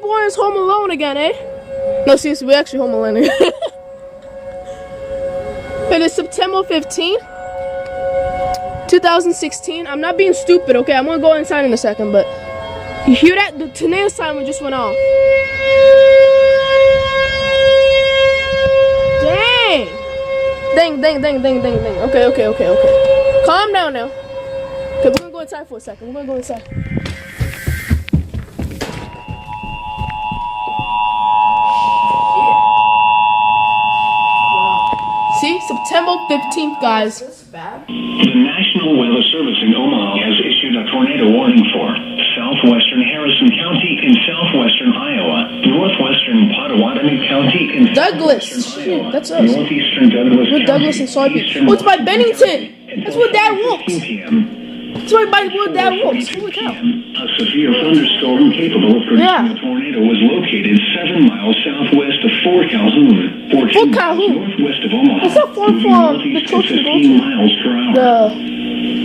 boys home alone again, eh? No, seriously, we're actually home alone again. It is September 15th, 2016. I'm not being stupid, okay? I'm gonna go inside in a second, but you hear that? The tornado siren just went off. Dang! Dang. Okay. Calm down now. Okay, we're gonna go inside for a second. We're gonna go inside. See, September 15th, guys. The National Weather Service in Omaha has issued a tornado warning for southwestern Harrison County in southwestern Iowa, northwestern Pottawatomie County in Douglas. southwestern Iowa, That's us. northeastern Douglas We're Douglas and Sarpy. Oh, it's by Bennington. That's where Dad walks. That's right by where Dad walks. Holy cow. A severe thunderstorm capable of producing a tornado was located 7 miles southwest of Fort Calhoun, 14 miles northwest of Omaha, Is that far from the northeast coast of of 15 miles per hour.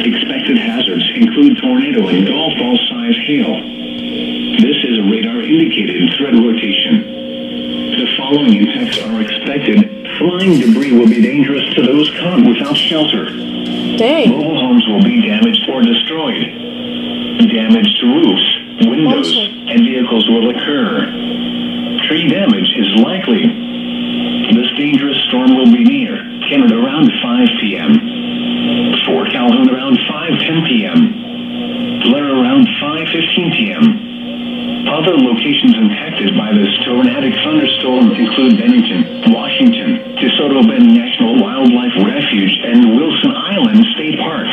Expected hazards include tornado and golf ball size hail. This is a radar indicated threat rotation. The following impacts are expected. Flying debris will be dangerous to those caught without shelter. Dang. Mobile homes will be damaged or destroyed. Damage to roofs, windows, and vehicles will occur. Tree damage is likely. This dangerous storm will be near Canada around 5 p.m. Fort Calhoun around 5:10 p.m. Blair around 5:15 p.m. Other locations impacted by this tornadic thunderstorm include Bennington, Washington, DeSoto Bend National Wildlife Refuge, and Wilson Island State Park.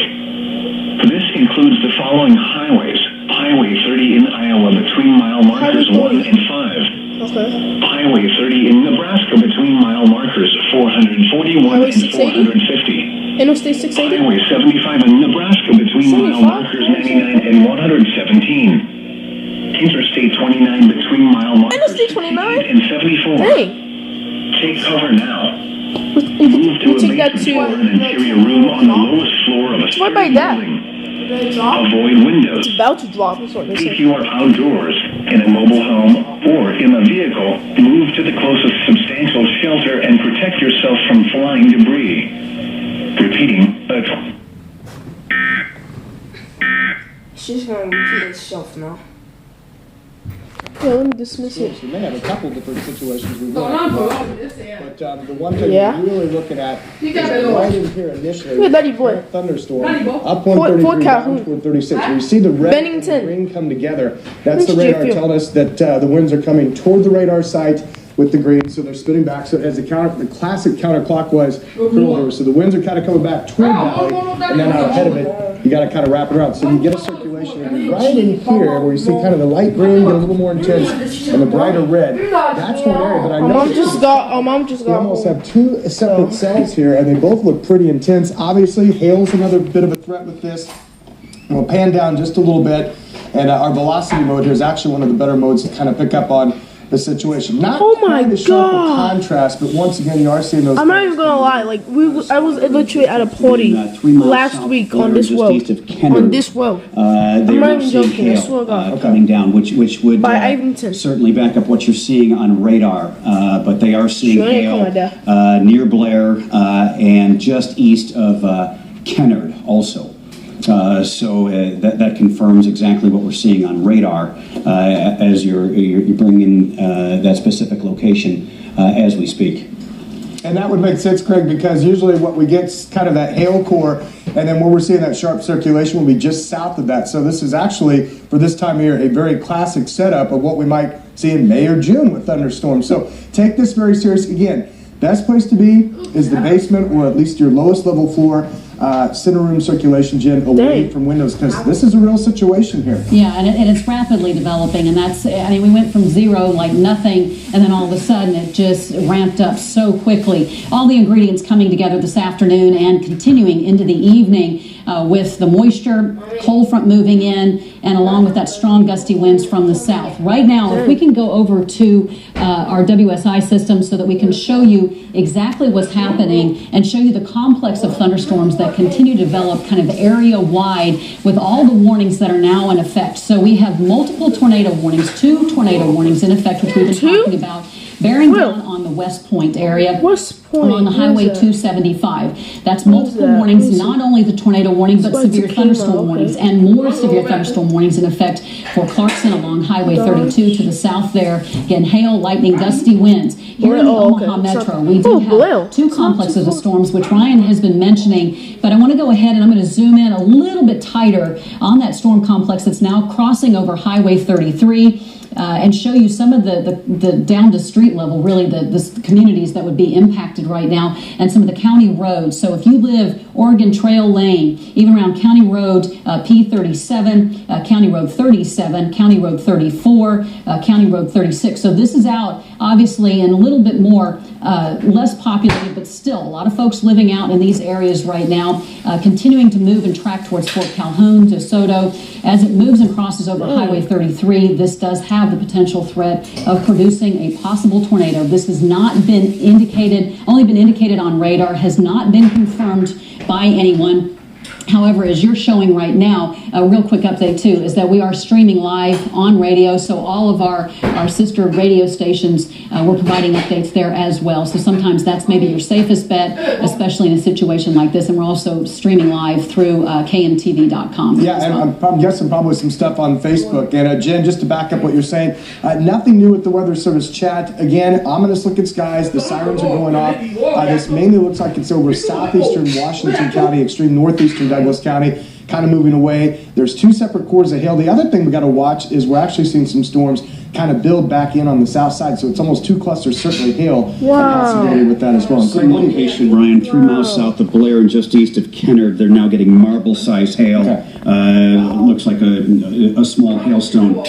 This includes the following highways. Highway 30 in Iowa between mile markers 1 and 5. Okay. Highway 30 in Nebraska between mile markers 441 and 450. Interstate 680? Highway 75 in Nebraska between mile markers 99 and 117. Interstate 29 between mile markers Interstate 29? and 74. Dang. Take cover now. Move to a basement or an interior room on the lowest floor of a right by that. building. Avoid windows. It's about to drop. That's what they If say. you are outdoors, in a mobile home, or in a vehicle, move to the closest substantial shelter and protect yourself from flying debris. Repeating, She's gonna move to the shelf now. Yeah, let me dismiss it. We may have a couple different situations we will have to look at. But the one thing Yeah. we're really looking at is right in here initially, Look at Daddy boy. thunderstorm, up Fort 133, Calhoun. down 136. We see the red and Bennington. the green come together. That's the Which radar GFU? telling us that the winds are coming toward the radar site with the green, so they're spinning back. So as the classic counterclockwise curl over. So the winds are kind of coming back toward Valley, and then out ahead of it, you got to kind of wrap it around. So you get a circulation, and right in here, where you see kind of the light green get a little more intense, and the brighter red, that's one area that I know. Mom just got We almost have two separate cells here, and they both look pretty intense. Obviously, hail's another bit of a threat with this. We'll pan down just a little bit, and our velocity mode here is actually one of the better modes to kind of pick up on the situation. Not Oh my quite as sharp a God. contrast, but once again, you are seeing those. I'm not even gonna lie. Like I was literally at a party 3 miles last south week Blair, on this just road. east of Kenner. On this road. They I'm not were even seeing joking, I hail swear to God. coming down, which would By Ivanton. certainly back up what you're seeing on radar. But they are seeing Sure, hail come on, Dad. near Blair and just east of Kennard also. So that confirms exactly what we're seeing on radar as you're bringing that specific location as we speak. And that would make sense, Craig, because usually what we get is kind of that hail core, and then where we're seeing that sharp circulation will be just south of that. So this is actually, for this time of year, a very classic setup of what we might see in May or June with thunderstorms. So take this very serious. Again, best place to be is the basement, or at least your lowest level floor. Center room circulation, Jen, away from windows, because this is a real situation here. Yeah, and it's rapidly developing, and that's, I mean, we went from zero, like nothing, and then all of a sudden it just ramped up so quickly. All the ingredients coming together this afternoon and continuing into the evening. with the moisture, cold front moving in, and along with that strong gusty winds from the south. Right now, if we can go over to our WSI system so that we can show you exactly what's happening and show you the complex of thunderstorms that continue to develop kind of area-wide with all the warnings that are now in effect. So we have multiple tornado warnings, 2 tornado warnings in effect, which we've been talking about, bearing down on the West Point area. West Point, on the Highway 275. That's multiple warnings, not only the tornado warning, but severe thunderstorm warnings, and more severe thunderstorm warnings in effect for Clarkson along Highway 32 to the south there. Again, hail, lightning, gusty winds. Here in the Omaha Metro, we do have 2 complexes of storms, which Ryan has been mentioning, but I want to go ahead and I'm going to zoom in a little bit tighter on that storm complex that's now crossing over Highway 33. And show you some of the down to street level, really the communities that would be impacted right now, and some of the county roads. So if you live Oregon Trail Lane, even around County Road P37, County Road 37, County Road 34, County Road 36. So this is out obviously and a little bit more less populated, but still a lot of folks living out in these areas right now, continuing to move and track towards Fort Calhoun, DeSoto. As it moves and crosses over Highway 33, this does have the potential threat of producing a possible tornado. This has not been indicated, only been indicated on radar, has not been confirmed by anyone. However, as you're showing right now, a real quick update too, is that we are streaming live on radio. So all of our sister radio stations, we're providing updates there as well. So sometimes that's maybe your safest bet, especially in a situation like this. And we're also streaming live through kmtv.com. Yeah, and I'm guessing probably some stuff on Facebook. And Jen, just to back up what you're saying, nothing new with the Weather Service chat. Again, ominous looking skies. The sirens are going off. This mainly looks like it's over southeastern Washington County, extreme northeastern Douglas County, kind of moving away. There's 2 separate quarters of hail. The other thing we got to watch is we're actually seeing some storms kind of build back in on the south side, so it's almost 2 clusters, certainly hail. Possibility with that as well. Same location, Ryan, 3 miles south of Blair and just east of Kennard. They're now getting marble-sized hail. Looks like a small hailstone.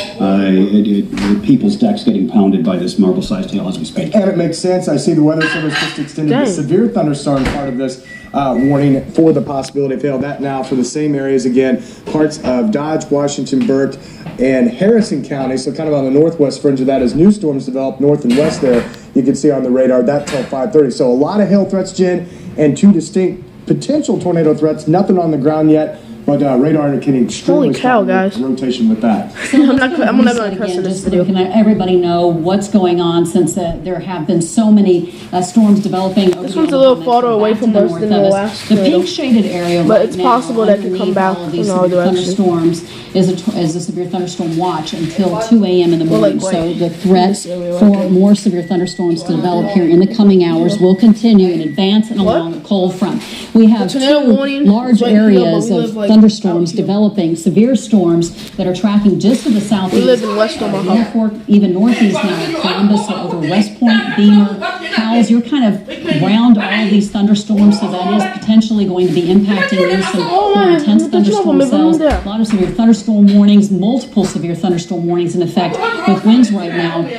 People's decks getting pounded by this marble-sized hail as we speak. And it makes sense. I see the Weather Service just extended the severe thunderstorm part of this warning for the possibility of hail. That now for the same areas again, parts of Dodge, Washington, Burke, and Harrison County. So kind of on the northwest fringe of that as new storms develop north and west there. You can see on the radar that till 5:30. So a lot of hail threats, Jen, and 2 distinct potential tornado threats. Nothing on the ground yet. But radar indicating extremely strong rotation with that. So I'm not going to press this video. Can everybody know what's going on since there have been so many storms developing? This one's a little farther away from us than the last The pink shaded area, but it's possible that could come back in all directions. Thunderstorms is a severe thunderstorm watch until 2 a.m. in the morning. So the threat for more severe thunderstorms to develop here in the coming hours will continue in advance and along the cold front. We have 2 large areas of thunderstorms developing, severe storms that are tracking just to the southeast. We live in West Omaha. Norfolk, even northeast now, Columbus, so over West Point, Beamer, Howells. You're kind of around all of these thunderstorms, so that is potentially going to be impacting you. Some more intense thunderstorm cells. A lot of severe thunderstorm warnings, multiple severe thunderstorm warnings in effect, with winds right now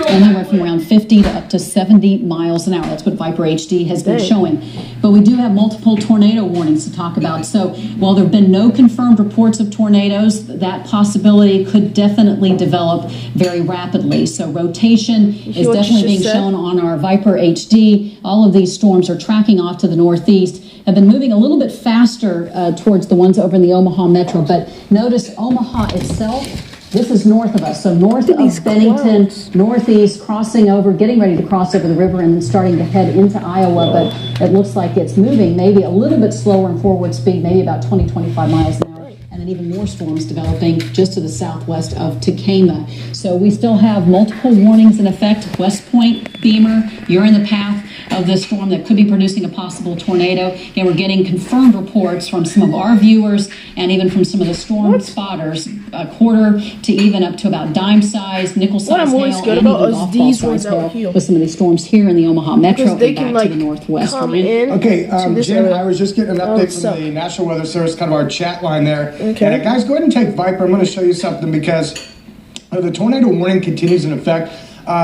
anywhere from around 50 to up to 70 miles an hour. That's what Viper HD has been showing. But we do have multiple tornado warnings to talk about. So while there have been no confirmed reports of tornadoes, that possibility could definitely develop very rapidly. So rotation is definitely being shown on our Viper HD. All of these storms are tracking off to the northeast, have been moving a little bit faster towards the ones over in the Omaha Metro. But notice Omaha itself, this is north of us, so north of Bennington, northeast, crossing over, getting ready to cross over the river and then starting to head into Iowa, but it looks like it's moving maybe a little bit slower in forward speed, maybe about 20, 25 miles an hour, and then even more storms developing just to the southwest of Tacoma. So we still have multiple warnings in effect. West Point, Beamer, you're in the path of this storm that could be producing a possible tornado. Again, we're getting confirmed reports from some of our viewers and even from some of the storm spotters, a quarter to even up to about dime size, nickel size hail, and even golf ball size hail with some of these storms here in the Omaha Metro and back to the northwest. Okay, Jim, I was just getting an update from the National Weather Service, kind of our chat line there. Okay. And guys, go ahead and take Viper. I'm going to show you something because the tornado warning continues in effect.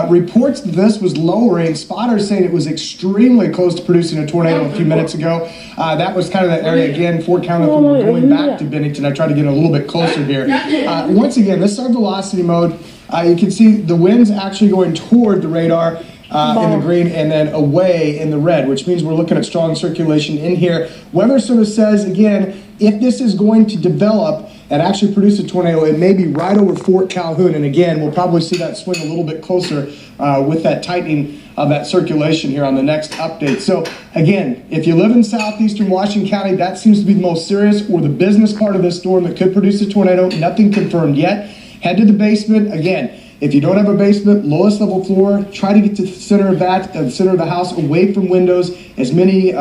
reports that this was lowering. Spotters saying it was extremely close to producing a tornado a few minutes ago. That was kind of that area again, Fort Calhoun, when we're going back to Bennington. I tried to get a little bit closer here. Once again, this is our velocity mode. You can see the wind's actually going toward the radar in the green and then away in the red, which means we're looking at strong circulation in here. Weather Service says, again, if this is going to develop and actually produce a tornado, it may be right over Fort Calhoun. And again, we'll probably see that swing a little bit closer with that tightening of that circulation here on the next update. So again, if you live in southeastern Washington County, that seems to be the most serious or the business part of this storm that could produce a tornado. Nothing confirmed yet. Head to the basement. Again, if you don't have a basement, lowest level floor, try to get to the center of that, the center of the house, away from windows. As many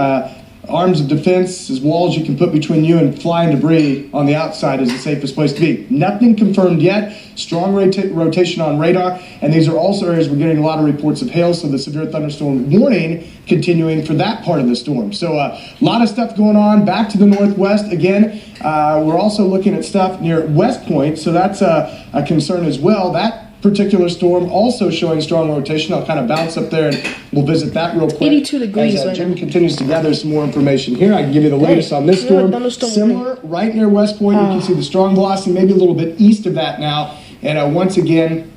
arms of defense as walls you can put between you and flying debris on the outside is the safest place to be. Nothing confirmed yet. Strong rotation on radar, and these are also areas we're getting a lot of reports of hail, so the severe thunderstorm warning continuing for that part of the storm. So a lot of stuff going on. Back to the northwest again. We're also looking at stuff near West Point, so that's a concern as well. That particular storm also showing strong rotation. I'll kind of bounce up there and we'll visit that real quick. 82 degrees as right Jim now. continues to gather some more information here. I can give you the latest on this storm. Similar, right near West Point. You can see the strong velocity, maybe a little bit east of that now. And once again,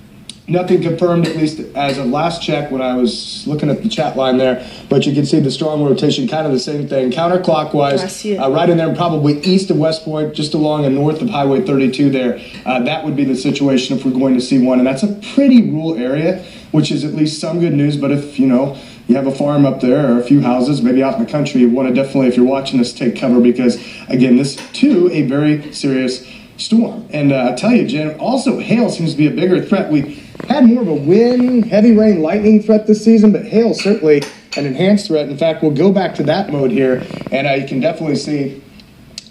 nothing confirmed, at least as of last check when I was looking at the chat line there. But you can see the strong rotation, kind of the same thing, counterclockwise, I see it. right in there, probably east of West Point, just along and north of Highway 32 there. That would be the situation if we're going to see one. And that's a pretty rural area, which is at least some good news. But if, you know, you have a farm up there or a few houses, maybe out in the country, you want to definitely, if you're watching this, take cover because, again, this, too, a very serious storm. And I tell you, Jen, also hail seems to be a bigger threat. We've had more of a wind, heavy rain, lightning threat this season, but hail certainly an enhanced threat. In fact, we'll go back to that mode here, and you can definitely see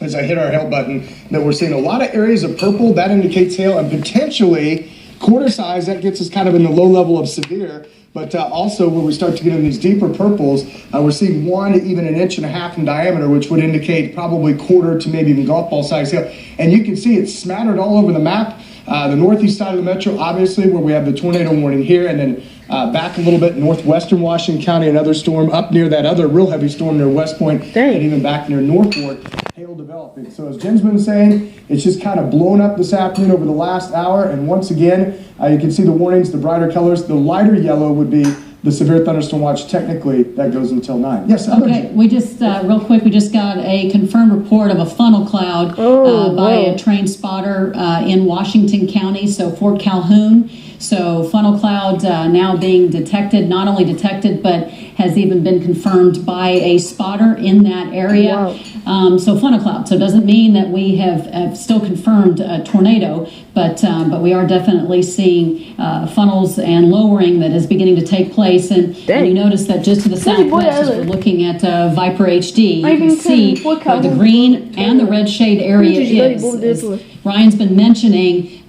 as I hit our hail button that we're seeing a lot of areas of purple. That indicates hail, and potentially quarter size. That gets us kind of in the low level of severe. But also, when we start to get in these deeper purples, we're seeing 1 to even 1.5 inches in diameter, which would indicate probably quarter to maybe even golf ball size hail. And you can see it's smattered all over the map. The northeast side of the metro, obviously, where we have the tornado warning here, and then back a little bit northwestern Washington County, another storm up near that other real heavy storm near West Point, and even back near Norfolk, hail developing. So as Jen's been saying, it's just kind of blown up this afternoon over the last hour, and once again, you can see the warnings, the brighter colors. The lighter yellow would be the severe thunderstorm watch. Technically, that goes until 9. Yes, okay. We just, real quick, we just got a confirmed report of a funnel cloud by a trained spotter in Washington County, so Fort Calhoun. So funnel cloud now being detected, not only detected, but has even been confirmed by a spotter in that area. So funnel cloud. So it doesn't mean that we have still confirmed a tornado, but we are definitely seeing funnels and lowering that is beginning to take place. And you notice that just to the southwest, as we're looking at Viper HD, you can see where the green and the red shade area is. Ryan's been mentioning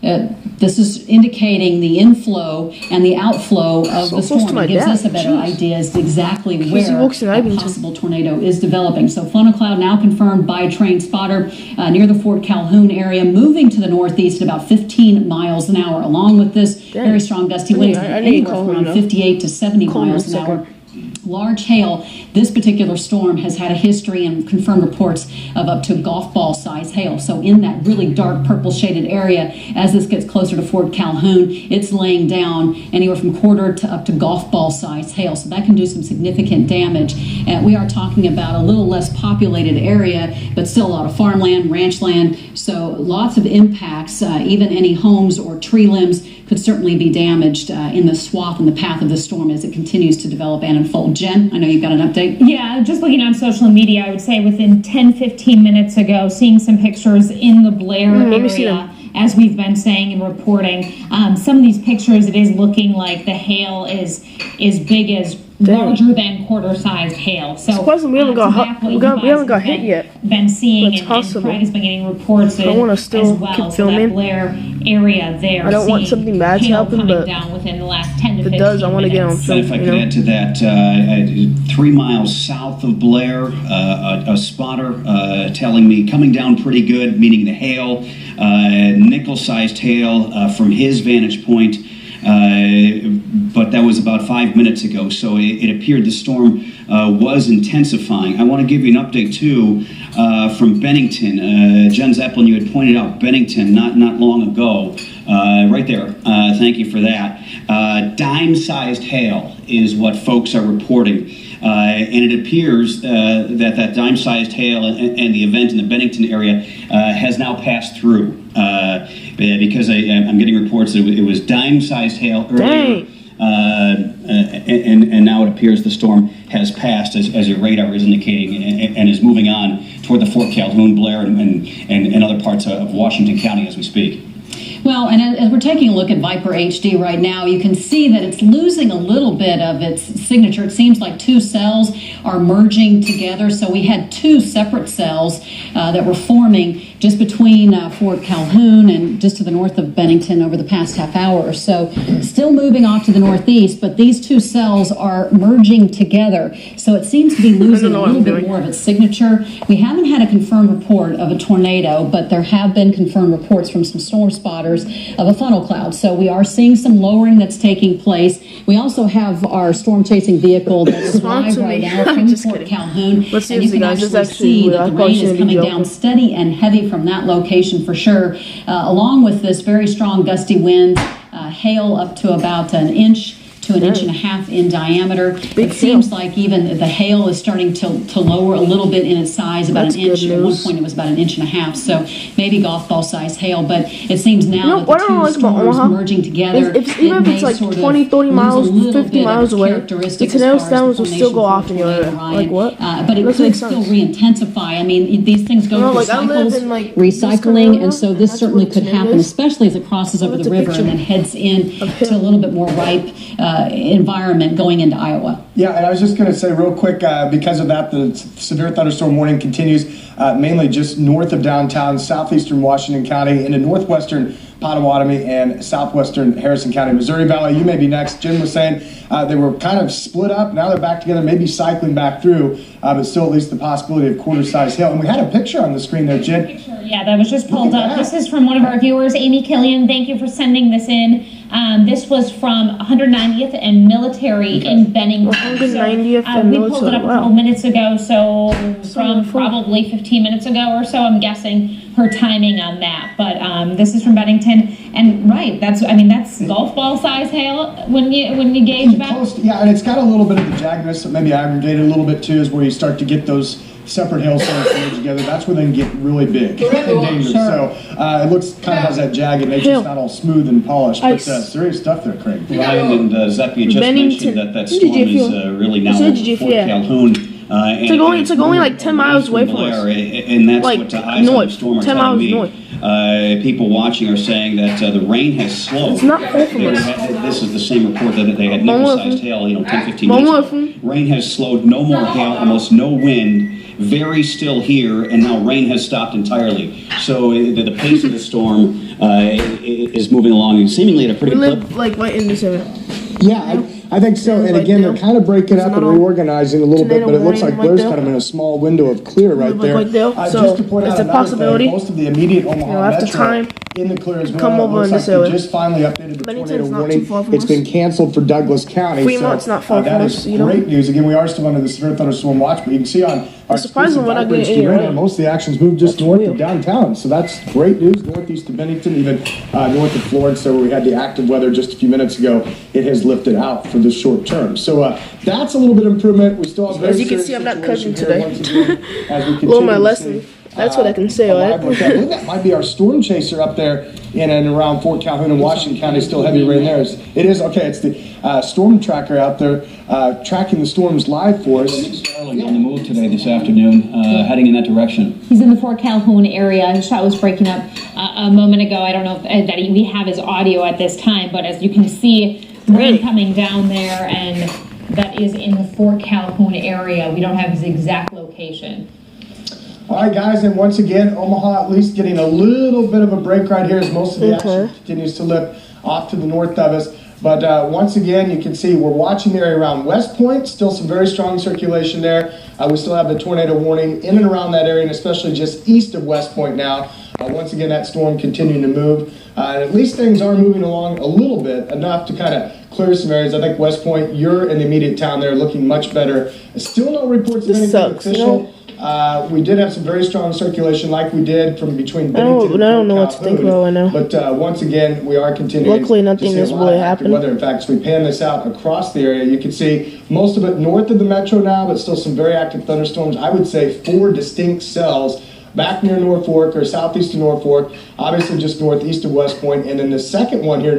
this is indicating the inflow and the outflow of the storm. It gives us a better idea as to exactly where a possible tornado is developing. So funnel cloud now confirmed by a trained spotter near the Fort Calhoun area, moving to the northeast at about 15 miles an hour. Along with this very strong gusty winds, anywhere from around 58 to 70 miles an hour. Large hail. This particular storm has had a history and confirmed reports of up to golf ball size hail. So in that really dark purple shaded area, as this gets closer to Fort Calhoun, it's laying down anywhere from quarter to up to golf ball size hail. So that can do some significant damage. And we are talking about a little less populated area, but still a lot of farmland, ranch land. So lots of impacts. Even any homes or tree limbs could certainly be damaged in the swath and the path of the storm as it continues to develop and unfold. Jen, I know you've got an update. Yeah, just looking on social media, I would say within 10-15 minutes ago, seeing some pictures in the Blair area, as we've been saying and reporting. Some of these pictures, it is looking like the hail is big as larger than quarter-sized hail. So we haven't got hit yet. Been seeing, and Craig has been getting reports I want to still keep filming. That Blair area there. I don't want something bad to happen, but down within the last 10 to 15 if it does, I want to get on film. If I could add to that, 3 miles south of Blair, a spotter telling me coming down pretty good, meaning the hail, nickel-sized hail from his vantage point. but that was about 5 minutes ago, so it appeared the storm was intensifying. I want to give you an update, too, from Bennington. Jen Zeppelin, you had pointed out Bennington not long ago. Right there. Thank you for that. Dime-sized hail is what folks are reporting. And it appears that dime-sized hail and the event in the Bennington area has now passed through. Because I'm getting reports that it was dime-sized hail earlier. And now it appears the storm has passed, as your radar is indicating, and is moving on toward the Fort Calhoun, Blair, and other parts of Washington County as we speak. Well, and as we're taking a look at Viper HD right now, you can see that it's losing a little bit of its signature. It seems like two cells are merging together. So we had two separate cells that were forming just between Fort Calhoun and just to the north of Bennington over the past half hour or so. Still moving off to the northeast, but these two cells are merging together. So it seems to be losing a little bit more of its signature. We haven't had a confirmed report of a tornado, but there have been confirmed reports from some storm spotters of a funnel cloud. So we are seeing some lowering that's taking place. We also have our storm chasing vehicle that's live right now from Fort Calhoun. Let's see and if you can actually see that the rain is coming down steady and heavy from that location for sure, along with this very strong gusty wind, hail up to about an inch to an inch and a half in diameter. It seems like even the hail is starting to lower a little bit in its size, about an inch. At one point it was about an inch and a half, so maybe golf ball size hail, but it seems now that the two storms merging together, even if it's like 20, 30 miles, 50 miles away, the tornado sounds will still go off in your area. Like what? But it could still re-intensify. I mean, these things go through cycles, recycling, and so this certainly could happen, especially as it crosses over the river and then heads in to a little bit more ripe environment going into Iowa. Yeah, and I was just going to say real quick, because of that, the severe thunderstorm warning continues mainly just north of downtown, southeastern Washington County, into northwestern Potawatomi and southwestern Harrison County, Missouri Valley. You may be next. Jim was saying they were kind of split up. Now they're back together, maybe cycling back through, but still at least the possibility of quarter-size hail. And we had a picture on the screen there, Jen. Yeah, that was just pulled up. This is from one of our viewers, Amy Killian. Thank you for sending this in. This was from 190th and Military in Bennington. 190th and we pulled it up a couple minutes ago, so from probably 15 minutes ago or so, I'm guessing her timing on that. But this is from Bennington, and right, that's golf ball size hail when you gauge that. Yeah, and it's got a little bit of the jaggedness, so maybe aggregated a little bit too, is where you start to get those separate hailstones merged together. That's where they can get really big and dangerous. So it looks kind of has that jagged nature. It's not all smooth and polished, but serious stuff there, Craig. Ryan and Zepp, you just mentioned that storm is really now over Fort Calhoun. It's only like 10 miles away from us. And that's like what the eyes on the storm are telling me. People watching are saying that the rain has slowed. It's not far from us. This is the same report that they had nickel-sized hail, 10, 15 minutes ago. Rain has slowed, no more hail, almost no wind. Very still here, and now rain has stopped entirely. So the pace of the storm is moving along, seemingly at a pretty clip. Like right in this area. Yeah, I think so. And again, they're kind of breaking up and reorganizing a little bit, but it looks like Blair's kind of in a small window of clear right there. Just to point out another thing, most of the immediate Omaha metro in the clear as well. Come over in this area. Just finally updated the tornado warning. It's been canceled for Douglas County. Fremont's not far from us. That is great news. Again, we are still under the severe thunderstorm watch, but you can see on our surprising when I get in radar, most of the actions moved just north of downtown. So that's great news. Northeast of Bennington, even north of Florence, so where we had the active weather just a few minutes ago, it has lifted out for the short term. So that's a little bit of improvement. We still have as you can see, I'm not cutting today. Well, my lesson. That's what I can say, right? I believe that might be our storm chaser up there in and around Fort Calhoun and Washington County. Still heavy rain there. It is okay. It's the storm tracker out there tracking the storms live for us. On the move today, this afternoon, heading in that direction. He's in the Fort Calhoun area. His shot was breaking up a moment ago. I don't know if that we have his audio at this time, but as you can see, rain coming down there, and that is in the Fort Calhoun area. We don't have his exact location. All right, guys, and once again, Omaha at least getting a little bit of a break right here as most of the action continues to lift off to the north of us. But once again, you can see we're watching the area around West Point. Still some very strong circulation there. We still have the tornado warning in and around that area, and especially just east of West Point now. Once again, that storm continuing to move. At least things are moving along a little bit, enough to kind of clear some areas. I think West Point, you're in the immediate town there, looking much better. Still no reports of anything official. We did have some very strong circulation, like we did from between Bennington I don't know what to think about right now. But once again, we are continuing. Luckily, nothing is really happening. Weather. In fact, as we pan this out across the area, you can see most of it north of the metro now, but still some very active thunderstorms. I would say 4 distinct cells back near Norfolk or southeast of Norfolk, obviously just northeast of West Point, and then the second one here,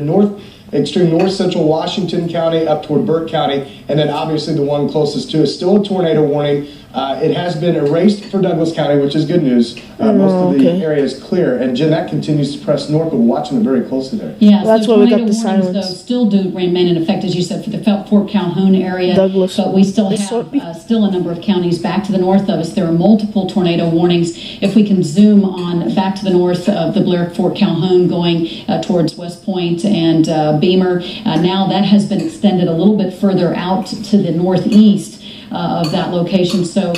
extreme north central Washington County up toward Burke County, and then obviously the one closest to is still a tornado warning. It has been erased for Douglas County, which is good news. Most of the area is clear, and Jen, that continues to press north, but we're watching it very closely there. Yeah, so that's why we got the silence. Though, still do remain in effect, as you said, for the Fort Calhoun area. Douglas. But we still have still a number of counties back to the north of us. There are multiple tornado warnings. If we can zoom on back to the north of the Blair Fort Calhoun, going towards West Point and Beamer, now that has been extended a little bit further out to the northeast of that location. So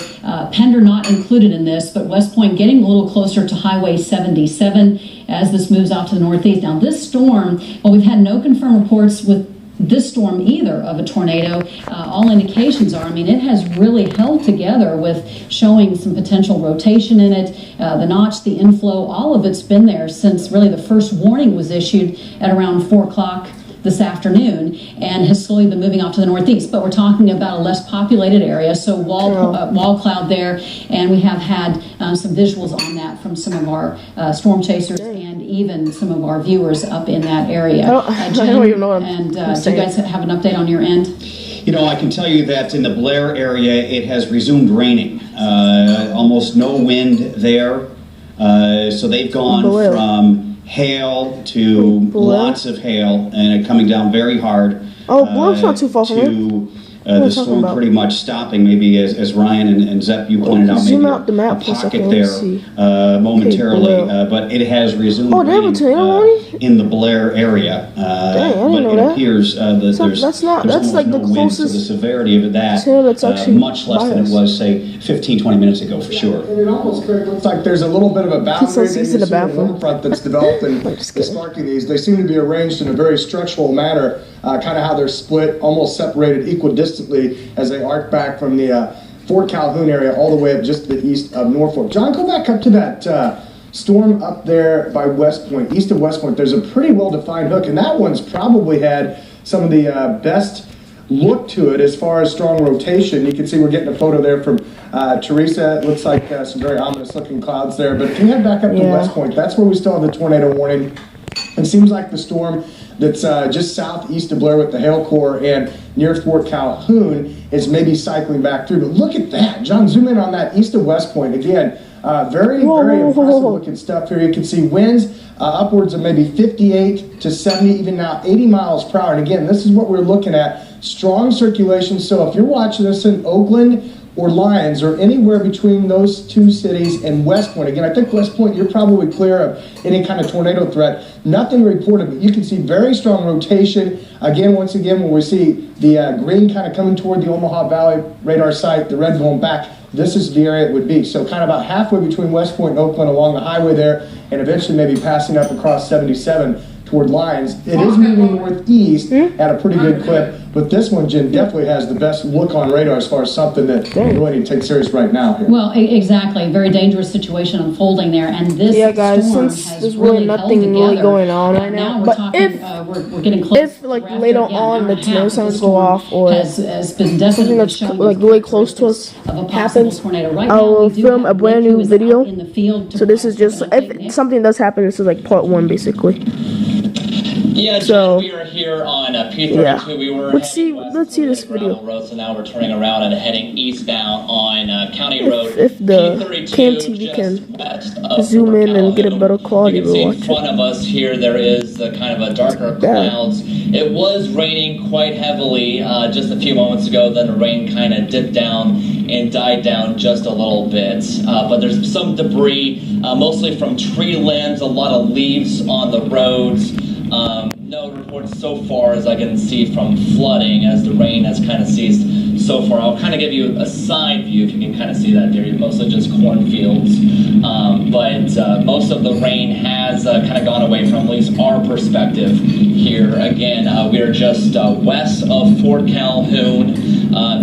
Pender not included in this, but West Point getting a little closer to Highway 77 as this moves out to the northeast. Now this storm, well, we've had no confirmed reports with this storm either of a tornado. All indications are, I mean, it has really held together with showing some potential rotation in it. The notch, the inflow, all of it's been there since really the first warning was issued at around 4 o'clock this afternoon, and has slowly been moving off to the northeast. But we're talking about a less populated area, so wall cloud there, and we have had some visuals on that from some of our storm chasers and even some of our viewers up in that area. I don't even know what I'm do you guys have an update on your end? You know, I can tell you that in the Blair area, it has resumed raining. Almost no wind there. So they've gone from hail to lots of hail, and it coming down very hard. Blair's not too far from here. The storm pretty much stopping, maybe as Ryan and Zepp, you pointed out, maybe out the map a pocket there momentarily, but it has resumed in the Blair area. But it appears that there's like no the closest the severity of that that's actually much less than it was, say, 15-20 minutes ago, for sure. And it almost looks like there's a little bit of a boundary front that's developed and sparking these. They seem to be arranged in a very structural manner, kind of how they're split, almost separated equidistantly as they arc back from the Fort Calhoun area all the way up just to the east of Norfolk. John, go back up to that storm up there by West Point, east of West Point. There's a pretty well-defined hook, and that one's probably had some of the best look to it as far as strong rotation. You can see we're getting a photo there from Teresa. It looks like some very ominous-looking clouds there. But if you head back up to West Point, that's where we still have the tornado warning. It seems like the storm that's just southeast of Blair with the hail core and near Fort Calhoun is maybe cycling back through. But look at that. John, zoom in on that east of West Point. Again, very impressive looking stuff here. You can see winds upwards of maybe 58 to 70, even now 80 miles per hour. And again, this is what we're looking at. Strong circulation. So if you're watching this in Oakland or Lyons or anywhere between those two cities and West Point. Again, I think West Point, you're probably clear of any kind of tornado threat. Nothing reported, but you can see very strong rotation. Again, once again, when we see the green kind of coming toward the Omaha Valley radar site, the red going back, this is the area it would be. So kind of about halfway between West Point and Oakland along the highway there, and eventually maybe passing up across 77 toward Lyons. It is moving northeast at a pretty good clip, but this one, Jen, definitely has the best look on radar as far as something that we really need to take serious right now here. Well, exactly. Very dangerous situation unfolding there, and this storm since has there's really nothing really going on right now. now. We're But talking, we're getting close. if like later on the tornado signs go off or has been something that's like really close to us happens, right I will film a brand new video. In the field So this is just if something does happen, this is like part 1 basically. Yeah, So, we are here on P32. We were let's see this video. road, so now we're turning around and heading eastbound on County Road. If the P32, KMTV can zoom in and get a better quality, you can see we'll in watch front it. of us here there is the kind of a darker clouds. It was raining quite heavily just a few moments ago. Then the rain kind of dipped down and died down just a little bit. But there's some debris, mostly from tree limbs, a lot of leaves on the roads. No reports so far as I can see from flooding as the rain has kind of ceased so far. I'll kind of give you a side view if you can kind of see that there. Mostly just cornfields, but most of the rain has kind of gone away from at least our perspective here. Again, we are just west of Fort Calhoun,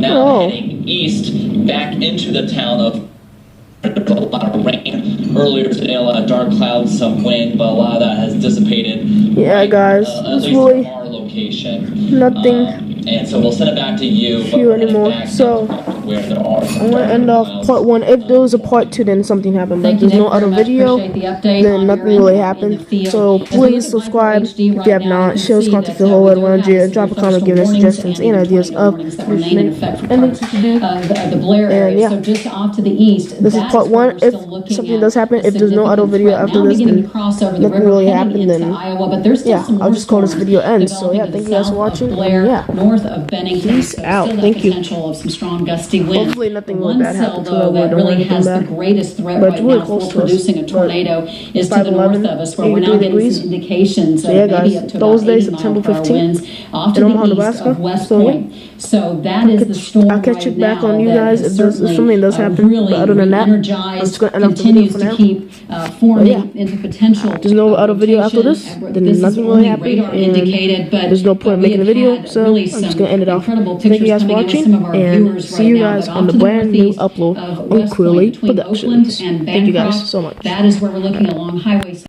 now heading east back into the town of. A lot of rain earlier today, a lot of dark clouds, some wind, but a lot of that has dissipated. Yeah, right, guys, at it's least really from our location. nothing And so we'll send it back to you. here anymore. So where there are I'm gonna end off part 1. If there was a part 2, then something happened. But there's no other video, then nothing really happened. So please subscribe if you have not. Share this content to the whole world around you. And drop a comment giving us suggestions and ideas of endings to do. The Blair And area, yeah. so just off to the east. This is part 1. If something does happen, if there's no other video after this, then nothing really happened. Then yeah, I'll just call this video end. So yeah, thank you guys for watching. And yeah, north of Bennington. peace out. Thank you. Potential of some strong gusty winds. Hopefully nothing One bad cell, happens. though, that really has the greatest threat But right it's really now close for to us. producing a tornado is to the 511, north of us, where we're now 83 getting degrees. some indications of Yeah, maybe guys, up to about Thursday, 80 September mile per hour 15th, winds off to in the Omaha, east Nebraska. of West So, yeah. Point. So that is the storm I'll catch right it back now on you that guys is if something does happen. really But other than that, I'm energized, just gonna end off the video continues for to now. keep forming yeah. into potential. There's no other video after this. Then This is nothing only really happened, radar and indicated, but there's no point in we making a have video. had So really I'm just some gonna end it off. incredible Thank you guys for pictures coming in with watching, some of our and viewers see right you now, guys but on off the to the brand new northeast upload of on West Point, Quilly between Oakland Productions. and Thank you guys Bancroft. so much. That is where we're looking along Highway